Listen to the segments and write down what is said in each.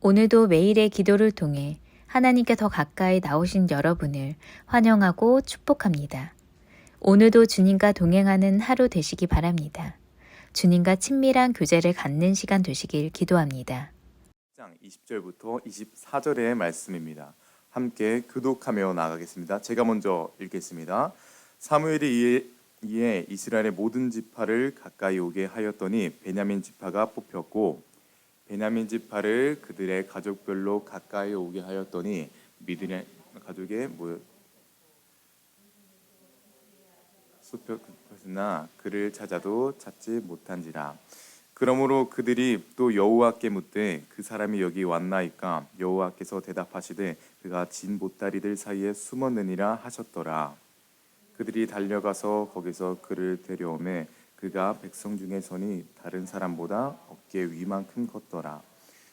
오늘도 매일의 기도를 통해 하나님께 더 가까이 나오신 여러분을 환영하고 축복합니다. 오늘도 주님과 동행하는 하루 되시기 바랍니다. 주님과 친밀한 교제를 갖는 시간 되시길 기도합니다. 20절부터 24절의 말씀입니다. 함께 교독하며 나가겠습니다. 제가 먼저 읽겠습니다. 사무엘이 이에 이스라엘의 모든 지파를 가까이 오게 하였더니 베냐민 지파가 뽑혔고 베냐민 지파를 그들의 가족별로 가까이 오게 하였더니 미디안 가족의 숲이었으나 그를 찾아도 찾지 못한지라. 그러므로 그들이 또 여호와께 묻되 그 사람이 여기 왔나이까. 여호와께서 대답하시되 그가 진 보따리들 사이에 숨었느니라 하셨더라. 그들이 달려가서 거기서 그를 데려오매 그가 백성 중에 선이 다른 사람보다 어깨 위만큼 컸더라.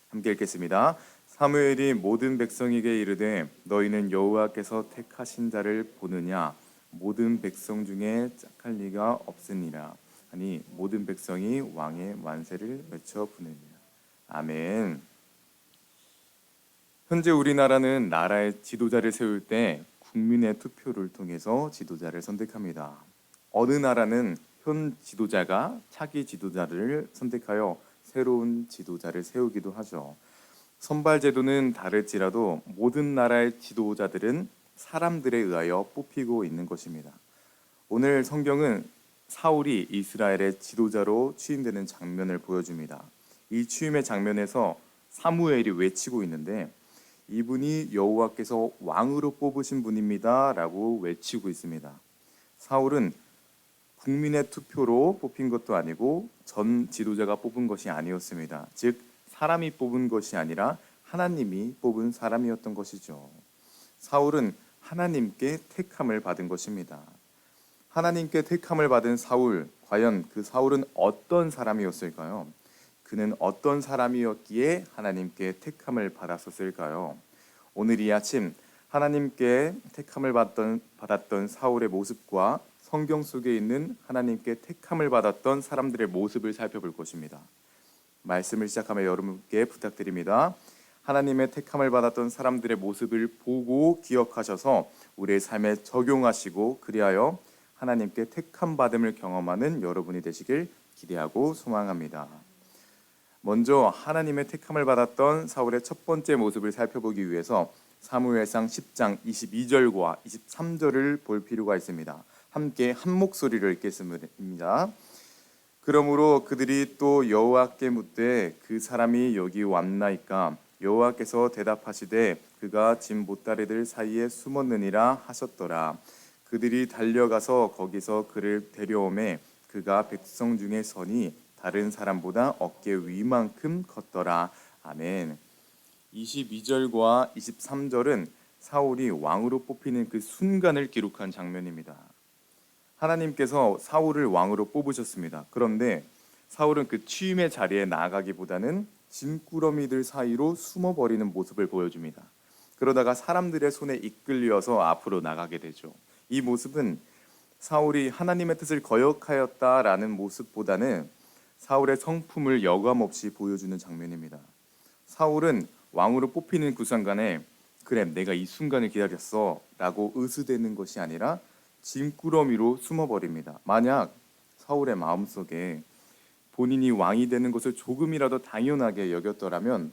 함께 읽겠습니다. 사무엘이 모든 백성에게 이르되 너희는 여호와께서 택하신 자를 보느냐. 모든 백성 중에 짝할 리가 없으니라. 아니 모든 백성이 왕의 만세를 외쳐 부르니라. 아멘. 현재 우리나라는 나라의 지도자를 세울 때 국민의 투표를 통해서 지도자를 선택합니다. 어느 나라는 현 지도자가 차기 지도자를 선택하여 새로운 지도자를 세우기도 하죠. 선발 제도는 다를지라도 모든 나라의 지도자들은 사람들에 의하여 뽑히고 있는 것입니다. 오늘 성경은 사울이 이스라엘의 지도자로 취임되는 장면을 보여줍니다. 이 취임의 장면에서 사무엘이 외치고 있는데 이분이 여호와께서 왕으로 뽑으신 분입니다 라고 외치고 있습니다. 사울은 국민의 투표로 뽑힌 것도 아니고 전 지도자가 뽑은 것이 아니었습니다. 즉 사람이 뽑은 것이 아니라 하나님이 뽑은 사람이었던 것이죠. 사울은 하나님께 택함을 받은 것입니다. 하나님께 택함을 받은 사울, 과연 그 사울은 어떤 사람이었을까요? 그는 어떤 사람이었기에 하나님께 택함을 받았었을까요? 오늘 이 아침 하나님께 택함을 받았던 사울의 모습과 성경 속에 있는 하나님께 택함을 받았던 사람들의 모습을 살펴볼 것입니다. 말씀을 시작하며 여러분께 부탁드립니다. 하나님의 택함을 받았던 사람들의 모습을 보고 기억하셔서 우리의 삶에 적용하시고 그리하여 하나님께 택함 받음을 경험하는 여러분이 되시길 기대하고 소망합니다. 먼저 하나님의 택함을 받았던 사울의 첫 번째 모습을 살펴보기 위해서 사무엘상 10장 22절과 23절을 볼 필요가 있습니다. 함께 한 목소리로 읽겠습니다. 그러므로 그들이 또 여호와께 묻되 그 사람이 여기 왔나이까. 여호와께서 대답하시되 그가 진 보따리들 사이에 숨었느니라 하셨더라. 그들이 달려가서 거기서 그를 데려오매 그가 백성 중에 선이 다른 사람보다 어깨 위만큼 컸더라. 아멘. 22절과 23절은 사울이 왕으로 뽑히는 그 순간을 기록한 장면입니다. 하나님께서 사울을 왕으로 뽑으셨습니다. 그런데 사울은 그 취임의 자리에 나아가기보다는 짐꾸러미들 사이로 숨어버리는 모습을 보여줍니다. 그러다가 사람들의 손에 이끌려서 앞으로 나가게 되죠. 이 모습은 사울이 하나님의 뜻을 거역하였다라는 모습보다는 사울의 성품을 여과없이 보여주는 장면입니다. 사울은 왕으로 뽑히는 그 순간에 그래 내가 이 순간을 기다렸어 라고 으스대는 것이 아니라 짐꾸러미로 숨어버립니다. 만약 사울의 마음속에 본인이 왕이 되는 것을 조금이라도 당연하게 여겼더라면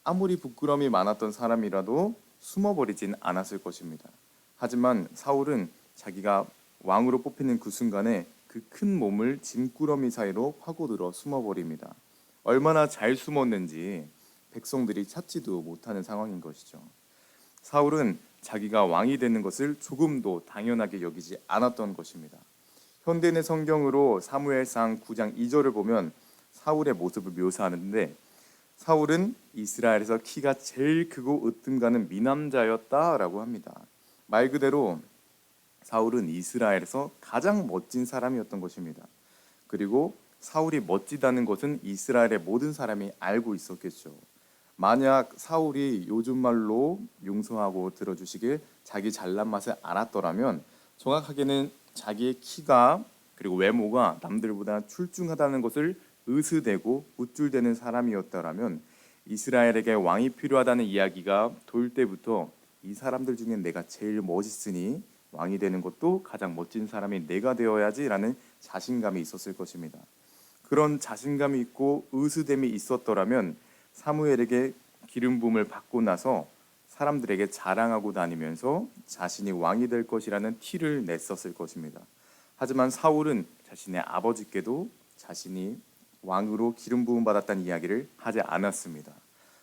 아무리 부끄러움이 많았던 사람이라도 숨어버리진 않았을 것입니다. 하지만 사울은 자기가 왕으로 뽑히는 그 순간에 그 큰 몸을 짐꾸러미 사이로 파고들어 숨어버립니다. 얼마나 잘 숨었는지 백성들이 찾지도 못하는 상황인 것이죠. 사울은 자기가 왕이 되는 것을 조금도 당연하게 여기지 않았던 것입니다. 현대인의 성경으로 사무엘상 9장 2절을 보면 사울의 모습을 묘사하는데 사울은 이스라엘에서 키가 제일 크고 으뜸가는 미남자였다라고 합니다. 말 그대로 사울은 이스라엘에서 가장 멋진 사람이었던 것입니다. 그리고 사울이 멋지다는 것은 이스라엘의 모든 사람이 알고 있었겠죠. 만약 사울이 요즘 말로 용서하고 들어주시길 자기 잘난 맛을 알았더라면 정확하게는 자기의 키가 그리고 외모가 남들보다 출중하다는 것을 으스대고 우쭐대는 사람이었더라면 이스라엘에게 왕이 필요하다는 이야기가 돌 때부터 이 사람들 중에 내가 제일 멋있으니 왕이 되는 것도 가장 멋진 사람이 내가 되어야지라는 자신감이 있었을 것입니다. 그런 자신감이 있고 의수됨이 있었더라면 사무엘에게 기름 부음을 받고 나서 사람들에게 자랑하고 다니면서 자신이 왕이 될 것이라는 티를 냈었을 것입니다. 하지만 사울은 자신의 아버지께도 자신이 왕으로 기름 부음 받았다는 이야기를 하지 않았습니다.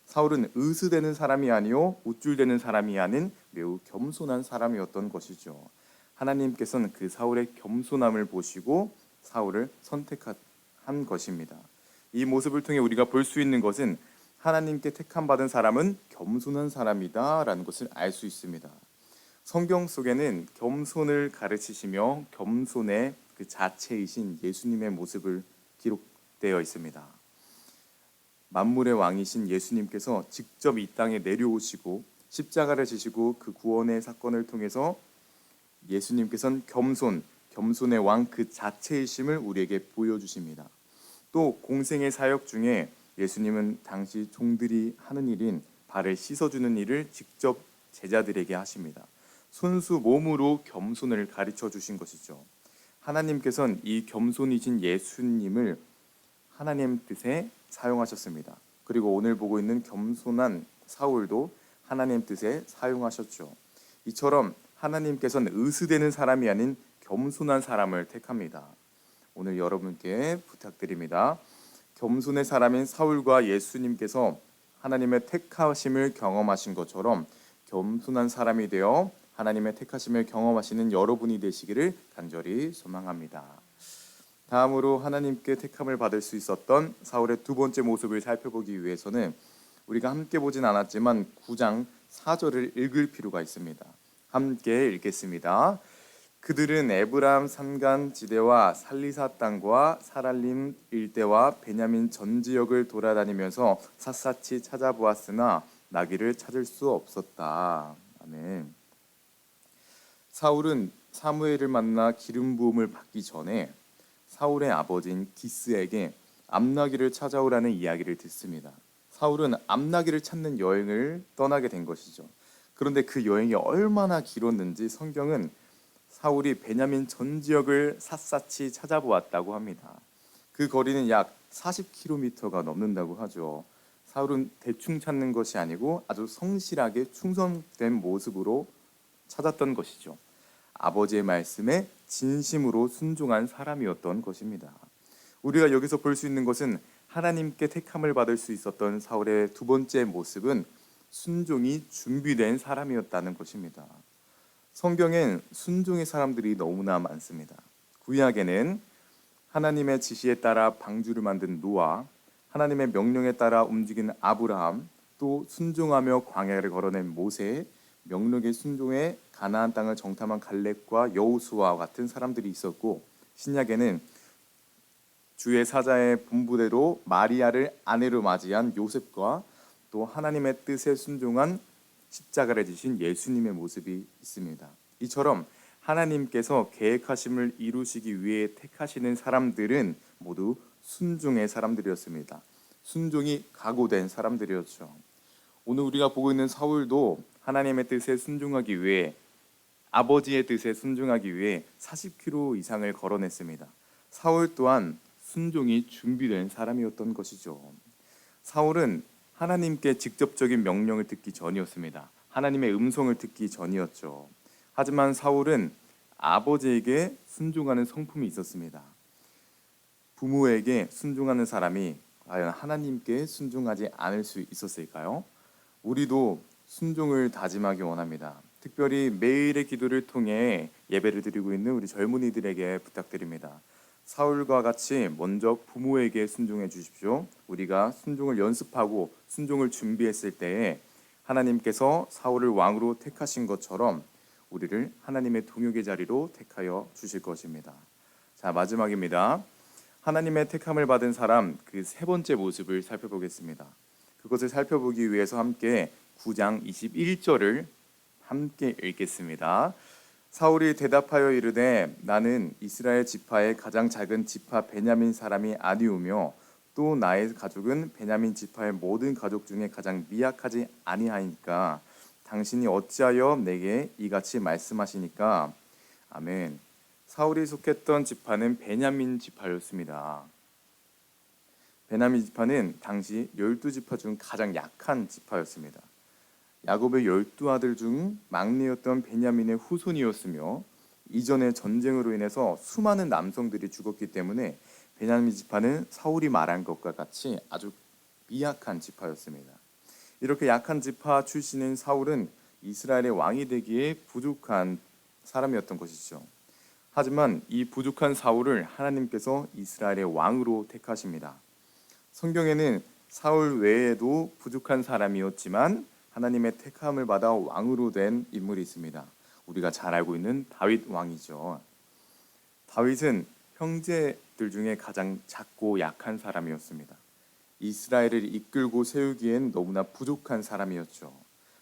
사울은 의수되는 사람이 아니요 우쭐대는 사람이 아닌 매우 겸손한 사람이었던 것이죠. 하나님께서는 그 사울의 겸손함을 보시고 사울을 선택한 것입니다. 이 모습을 통해 우리가 볼 수 있는 것은 하나님께 택함 받은 사람은 겸손한 사람이다라는 것을 알 수 있습니다. 성경 속에는 겸손을 가르치시며 겸손의 그 자체이신 예수님의 모습을 기록되어 있습니다. 만물의 왕이신 예수님께서 직접 이 땅에 내려오시고 십자가를 지시고 그 구원의 사건을 통해서 예수님께서는 겸손의 왕 그 자체이심을 우리에게 보여주십니다. 또 공생의 사역 중에 예수님은 당시 종들이 하는 일인 발을 씻어주는 일을 직접 제자들에게 하십니다. 손수 몸으로 겸손을 가르쳐 주신 것이죠. 하나님께서는 이 겸손이신 예수님을 하나님 뜻에 사용하셨습니다. 그리고 오늘 보고 있는 겸손한 사울도 하나님 뜻에 사용하셨죠. 이처럼 하나님께서는 의수되는 사람이 아닌 겸손한 사람을 택합니다. 오늘 여러분께 부탁드립니다. 겸손의 사람인 사울과 예수님께서 하나님의 택하심을 경험하신 것처럼 겸손한 사람이 되어 하나님의 택하심을 경험하시는 여러분이 되시기를 간절히 소망합니다. 다음으로 하나님께 택함을 받을 수 있었던 사울의 두 번째 모습을 살펴보기 위해서는 우리가 함께 보진 않았지만 9장 4절을 읽을 필요가 있습니다. 함께 읽겠습니다. 그들은 에브라임 산간 지대와 살리사 땅과 사랄림 일대와 베냐민 전 지역을 돌아다니면서 샅샅이 찾아보았으나 나귀를 찾을 수 없었다. 아멘. 사울은 사무엘을 만나 기름 부음을 받기 전에 사울의 아버지인 기스에게 암나귀를 찾아오라는 이야기를 듣습니다. 사울은 암나귀를 찾는 여행을 떠나게 된 것이죠. 그런데 그 여행이 얼마나 길었는지 성경은 사울이 베냐민 전 지역을 샅샅이 찾아보았다고 합니다. 그 거리는 약 40km가 넘는다고 하죠. 사울은 대충 찾는 것이 아니고 아주 성실하게 충성된 모습으로 찾았던 것이죠. 아버지의 말씀에 진심으로 순종한 사람이었던 것입니다. 우리가 여기서 볼 수 있는 것은 하나님께 택함을 받을 수 있었던 사울의 두 번째 모습은 순종이 준비된 사람이었다는 것입니다. 성경엔 순종의 사람들이 너무나 많습니다. 구약에는 하나님의 지시에 따라 방주를 만든 노아, 하나님의 명령에 따라 움직인 아브라함, 또 순종하며 광야를 걸어낸 모세, 명령에 순종해 가나안 땅을 정탐한 갈렙과 여호수아와 같은 사람들이 있었고, 신약에는 주의 사자의 분부대로 마리아를 아내로 맞이한 요셉과 또 하나님의 뜻에 순종한 십자가를 지신 예수님의 모습이 있습니다. 이처럼 하나님께서 계획하심을 이루시기 위해 택하시는 사람들은 모두 순종의 사람들이었습니다. 순종이 각오된 사람들이었죠. 오늘 우리가 보고 있는 사울도 하나님의 뜻에 순종하기 위해 아버지의 뜻에 순종하기 위해 40km 이상을 걸어냈습니다. 사울 또한 순종이 준비된 사람이었던 것이죠. 사울은 하나님께 직접적인 명령을 듣기 전이었습니다. 하나님의 음성을 듣기 전이었죠. 하지만 사울은 아버지에게 순종하는 성품이 있었습니다. 부모에게 순종하는 사람이 과연 하나님께 순종하지 않을 수 있었을까요? 우리도 순종을 다짐하기 원합니다. 특별히 매일의 기도를 통해 예배를 드리고 있는 우리 젊은이들에게 부탁드립니다. 사울과 같이 먼저 부모에게 순종해 주십시오. 우리가 순종을 연습하고 순종을 준비했을 때에 하나님께서 사울을 왕으로 택하신 것처럼 우리를 하나님의 동역의 자리로 택하여 주실 것입니다. 자, 마지막입니다. 하나님의 택함을 받은 사람 그 세 번째 모습을 살펴보겠습니다. 그것을 살펴보기 위해서 함께 9장 21절을 함께 읽겠습니다. 사울이 대답하여 이르되 나는 이스라엘 지파의 가장 작은 지파 베냐민 사람이 아니오며 또 나의 가족은 베냐민 지파의 모든 가족 중에 가장 미약하지 아니하니까 당신이 어찌하여 내게 이같이 말씀하시니까. 아멘. 사울이 속했던 지파는 베냐민 지파였습니다. 베냐민 지파는 당시 12지파 중 가장 약한 지파였습니다. 야곱의 12아들 중 막내였던 베냐민의 후손이었으며 이전의 전쟁으로 인해서 수많은 남성들이 죽었기 때문에 베냐민 지파는 사울이 말한 것과 같이 아주 미약한 지파였습니다. 이렇게 약한 지파 출신인 사울은 이스라엘의 왕이 되기에 부족한 사람이었던 것이죠. 하지만 이 부족한 사울을 하나님께서 이스라엘의 왕으로 택하십니다. 성경에는 사울 외에도 부족한 사람이었지만 하나님의 택함을 받아 왕으로 된 인물이 있습니다. 우리가 잘 알고 있는 다윗 왕이죠. 다윗은 형제들 중에 가장 작고 약한 사람이었습니다. 이스라엘을 이끌고 세우기엔 너무나 부족한 사람이었죠.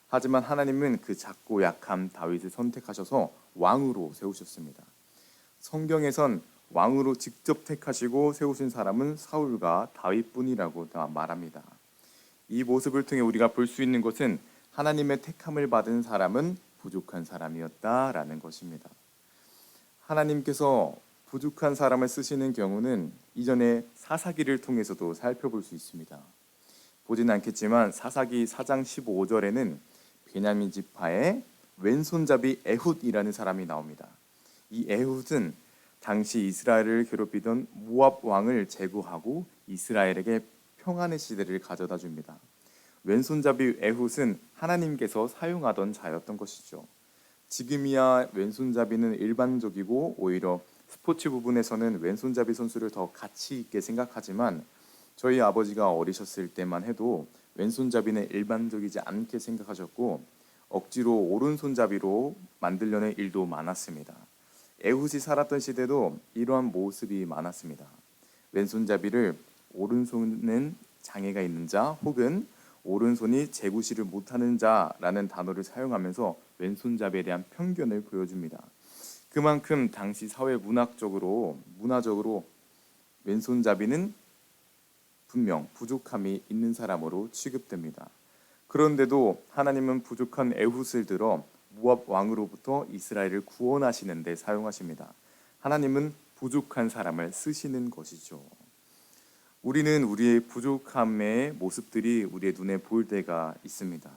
하지만 하나님은 그 작고 약한 다윗을 선택하셔서 왕으로 세우셨습니다. 성경에선 왕으로 직접 택하시고 세우신 사람은 사울과 다윗뿐이라고 말합니다. 이 모습을 통해 우리가 볼 수 있는 것은 하나님의 택함을 받은 사람은 부족한 사람이었다라는 것입니다. 하나님께서 부족한 사람을 쓰시는 경우는 이전에 사사기를 통해서도 살펴볼 수 있습니다. 보진 않겠지만 사사기 4장 15절에는 베냐민 지파의 왼손잡이 에훗이라는 사람이 나옵니다. 이 에훗은 당시 이스라엘을 괴롭히던 모압 왕을 제거하고 이스라엘에게 평안의 시대를 가져다 줍니다. 왼손잡이 에훗은 하나님께서 사용하던 자였던 것이죠. 지금이야 왼손잡이는 일반적이고 오히려 스포츠 부분에서는 왼손잡이 선수를 더 가치 있게 생각하지만 저희 아버지가 어리셨을 때만 해도 왼손잡이는 일반적이지 않게 생각하셨고 억지로 오른손잡이로 만들려는 일도 많았습니다. 에훗이 살았던 시대도 이러한 모습이 많았습니다. 왼손잡이를 오른손은 장애가 있는 자 혹은 오른손이 제구시를 못하는 자라는 단어를 사용하면서 왼손잡이에 대한 편견을 보여줍니다. 그만큼 당시 사회 문화적으로 왼손잡이는 분명 부족함이 있는 사람으로 취급됩니다. 그런데도 하나님은 부족한 에훗을 들어 모압 왕으로부터 이스라엘을 구원하시는 데 사용하십니다. 하나님은 부족한 사람을 쓰시는 것이죠. 우리는 우리의 부족함의 모습들이 우리의 눈에 보일 때가 있습니다.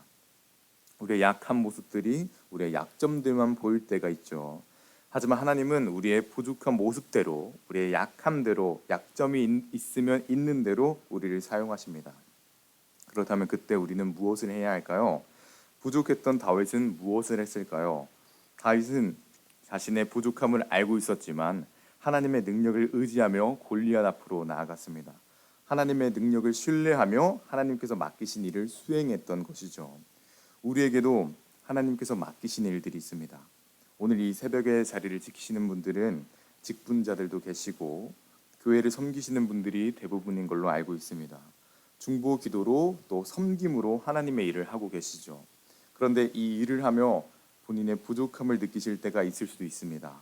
우리의 약한 모습들이 우리의 약점들만 보일 때가 있죠. 하지만 하나님은 우리의 부족한 모습대로, 우리의 약함대로, 약점이 있으면 있는 대로 우리를 사용하십니다. 그렇다면 그때 우리는 무엇을 해야 할까요? 부족했던 다윗은 무엇을 했을까요? 다윗은 자신의 부족함을 알고 있었지만 하나님의 능력을 의지하며 골리앗 앞으로 나아갔습니다. 하나님의 능력을 신뢰하며 하나님께서 맡기신 일을 수행했던 것이죠. 우리에게도 하나님께서 맡기신 일들이 있습니다. 오늘 이 새벽의 자리를 지키시는 분들은 직분자들도 계시고 교회를 섬기시는 분들이 대부분인 걸로 알고 있습니다. 중보 기도로 또 섬김으로 하나님의 일을 하고 계시죠. 그런데 이 일을 하며 본인의 부족함을 느끼실 때가 있을 수도 있습니다.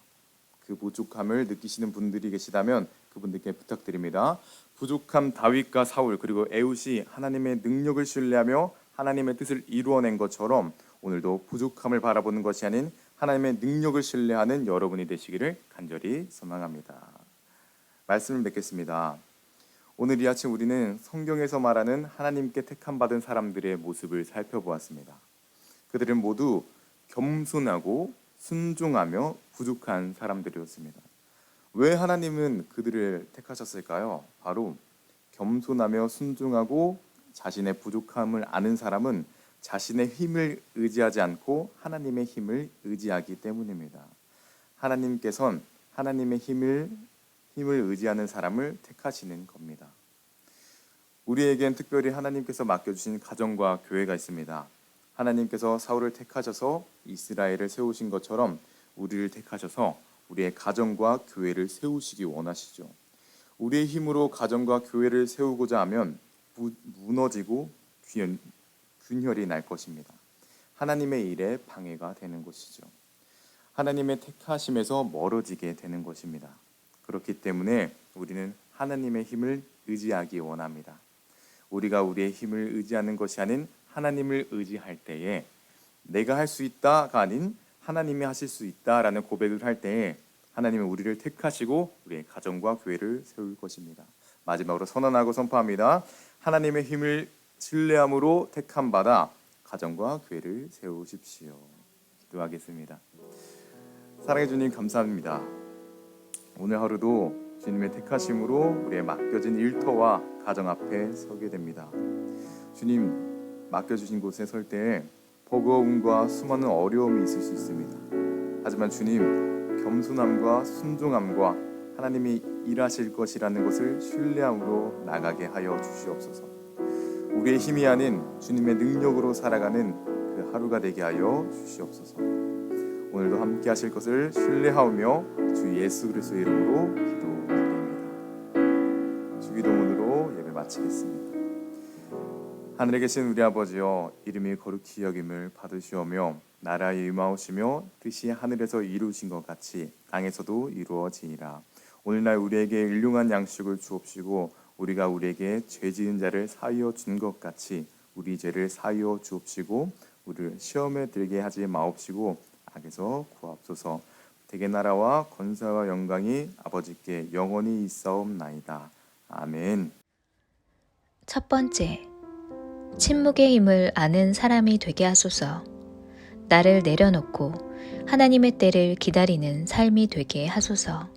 그 부족함을 느끼시는 분들이 계시다면 그분들께 부탁드립니다. 부족한 다윗과 사울 그리고 에훗이 하나님의 능력을 신뢰하며 하나님의 뜻을 이루어낸 것처럼 오늘도 부족함을 바라보는 것이 아닌 하나님의 능력을 신뢰하는 여러분이 되시기를 간절히 소망합니다. 말씀을 맺겠습니다. 오늘 이 아침 우리는 성경에서 말하는 하나님께 택함받은 사람들의 모습을 살펴보았습니다. 그들은 모두 겸손하고 순종하며 부족한 사람들이었습니다. 왜 하나님은 그들을 택하셨을까요? 바로 겸손하며 순종하고 자신의 부족함을 아는 사람은 자신의 힘을 의지하지 않고 하나님의 힘을 의지하기 때문입니다. 하나님께서는 하나님의 힘을 의지하는 사람을 택하시는 겁니다. 우리에겐 특별히 하나님께서 맡겨주신 가정과 교회가 있습니다. 하나님께서 사울을 택하셔서 이스라엘을 세우신 것처럼 우리를 택하셔서 우리의 가정과 교회를 세우시기 원하시죠. 우리의 힘으로 가정과 교회를 세우고자 하면 무너지고 균열이 날 것입니다. 하나님의 일에 방해가 되는 것이죠. 하나님의 택하심에서 멀어지게 되는 것입니다. 그렇기 때문에 우리는 하나님의 힘을 의지하기 원합니다. 우리가 우리의 힘을 의지하는 것이 아닌 하나님을 의지할 때에 내가 할 수 있다가 아닌 하나님이 하실 수 있다라는 고백을 할 때에 하나님은 우리를 택하시고 우리의 가정과 교회를 세울 것입니다. 마지막으로 선언하고 선포합니다. 하나님의 힘을 신뢰함으로 택함 받아 가정과 교회를 세우십시오. 기도하겠습니다. 사랑해 주님 감사합니다. 오늘 하루도 주님의 택하심으로 우리의 맡겨진 일터와 가정 앞에 서게 됩니다. 주님 맡겨주신 곳에 설 때 버거움과 수많은 어려움이 있을 수 있습니다. 하지만 주님 겸손함과 순종함과 하나님이 일하실 것이라는 것을 신뢰함으로 나가게 하여 주시옵소서. 우리의 힘이 아닌 주님의 능력으로 살아가는 그 하루가 되게 하여 주시옵소서. 오늘도 함께 하실 것을 신뢰하오며 주 예수 그리스도의 이름으로 기도드립니다. 주기도문으로 예배 마치겠습니다. 하늘에 계신 우리 아버지여, 이름이 거룩히 여김을 받으시오며 나라에 임하오시며 뜻이 하늘에서 이루어진 것 같이 땅에서도 이루어지니라. 오늘날 우리에게 일용한 양식을 주옵시고 우리가 우리에게 죄 지은 자를 사하여 준 것 같이 우리 죄를 사하여 주옵시고 우리를 시험에 들게 하지 마옵시고 악에서 구하옵소서. 대개 나라와 권세와 영광이 아버지께 영원히 있사옵나이다. 아멘. 첫 번째, 침묵의 힘을 아는 사람이 되게 하소서. 나를 내려놓고 하나님의 때를 기다리는 삶이 되게 하소서.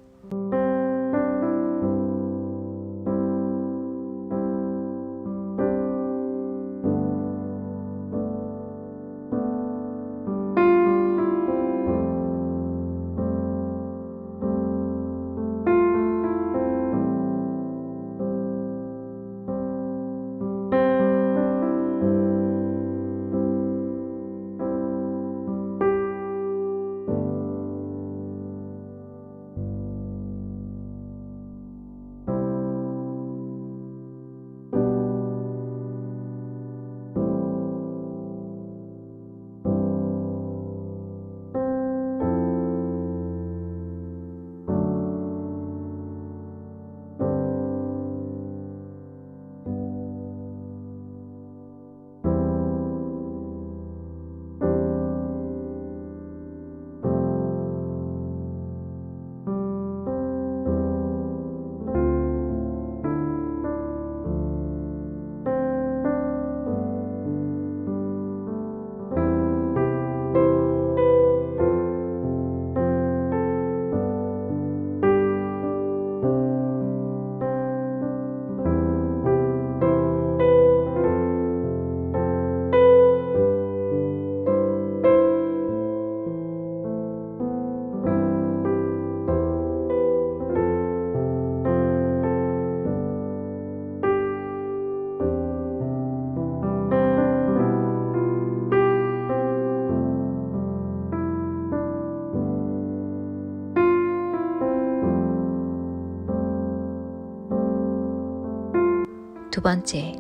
두 번째,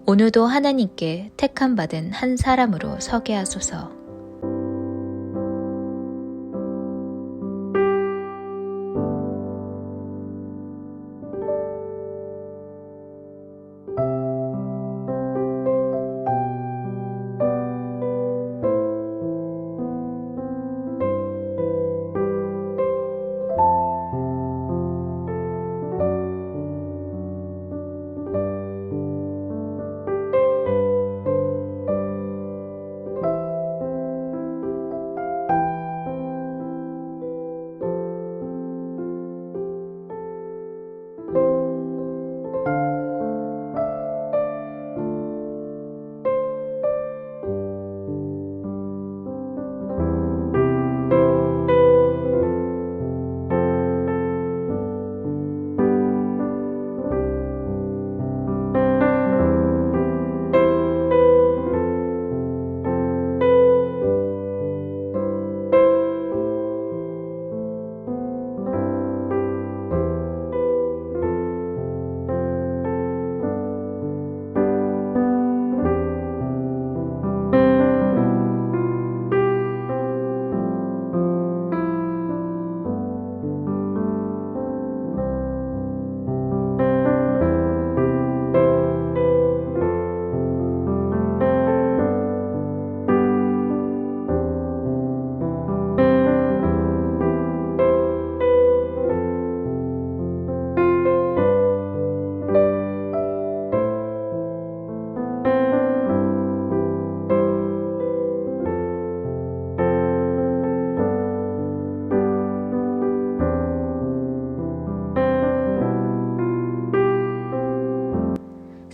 오늘도 하나님께 택함 받은 한 사람으로 서게 하소서.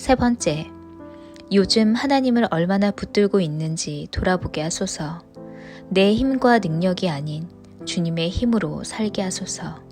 세 번째, 요즘 하나님을 얼마나 붙들고 있는지 돌아보게 하소서. 내 힘과 능력이 아닌 주님의 힘으로 살게 하소서.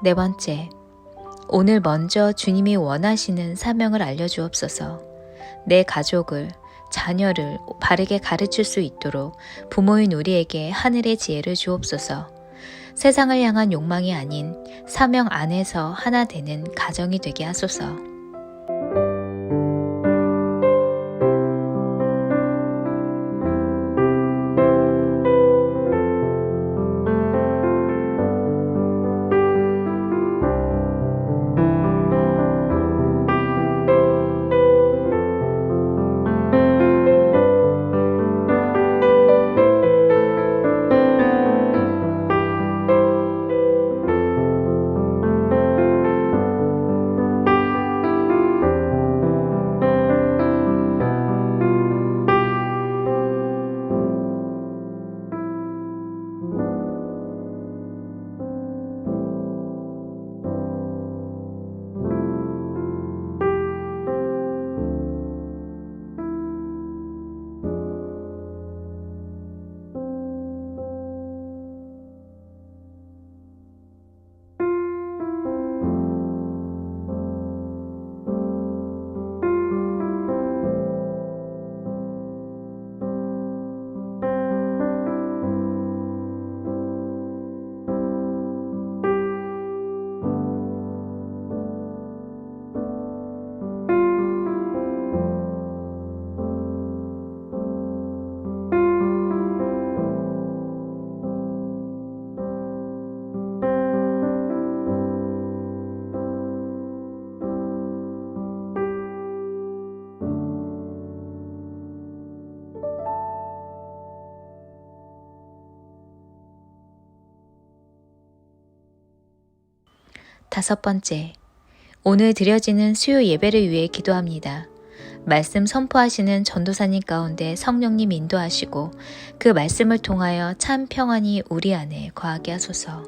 네 번째, 오늘 먼저 주님이 원하시는 사명을 알려주옵소서. 내 가족을, 자녀를 바르게 가르칠 수 있도록 부모인 우리에게 하늘의 지혜를 주옵소서. 세상을 향한 욕망이 아닌 사명 안에서 하나 되는 가정이 되게 하소서. 다섯 번째, 오늘 드려지는 수요 예배를 위해 기도합니다. 말씀 선포하시는 전도사님 가운데 성령님 인도하시고 그 말씀을 통하여 참 평안이 우리 안에 거하게 하소서.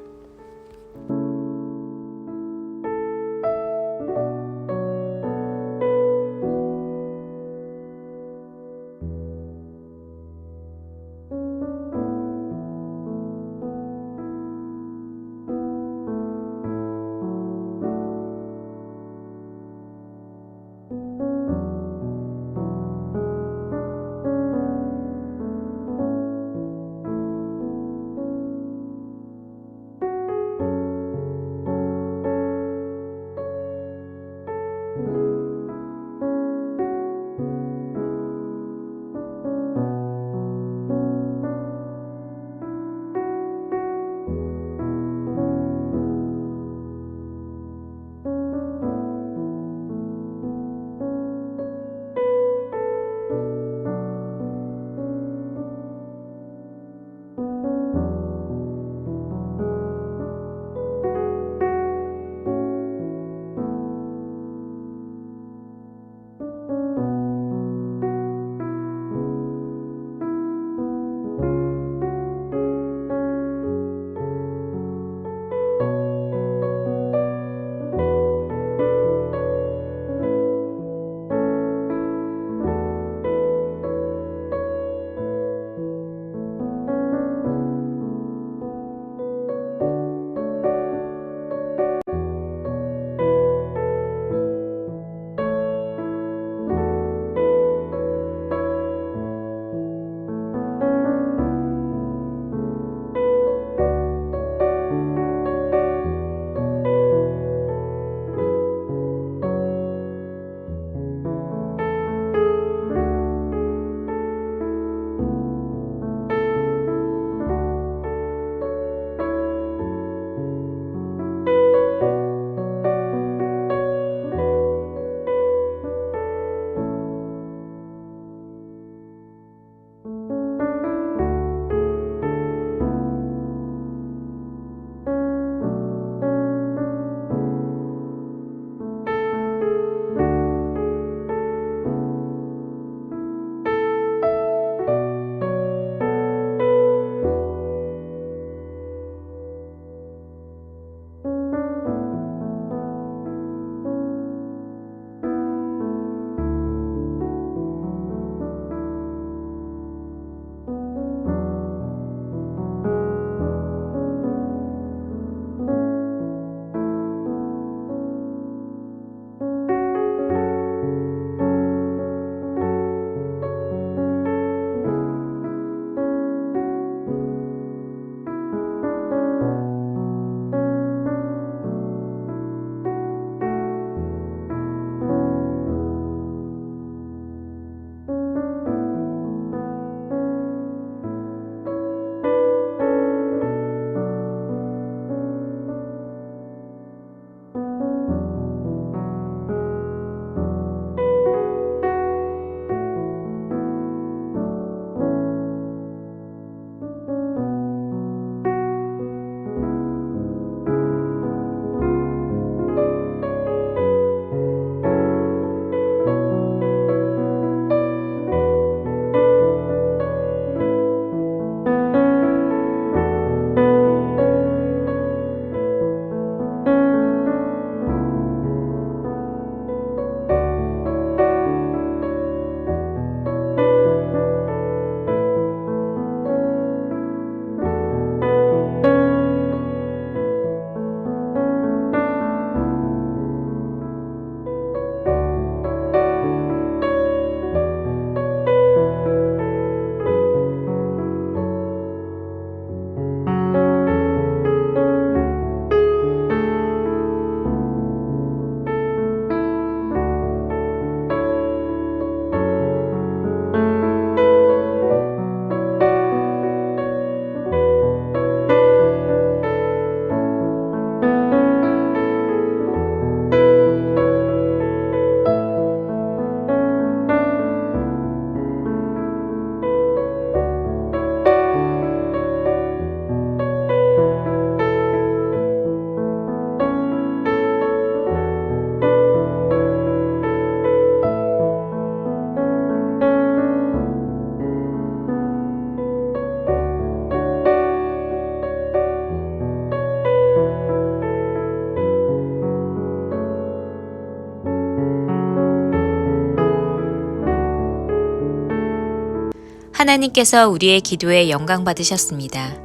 하나님께서 우리의 기도에 영광 받으셨습니다.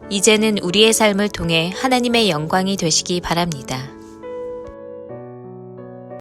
이제는 우리의 삶을 통해 하나님의 영광이 되시기 바랍니다.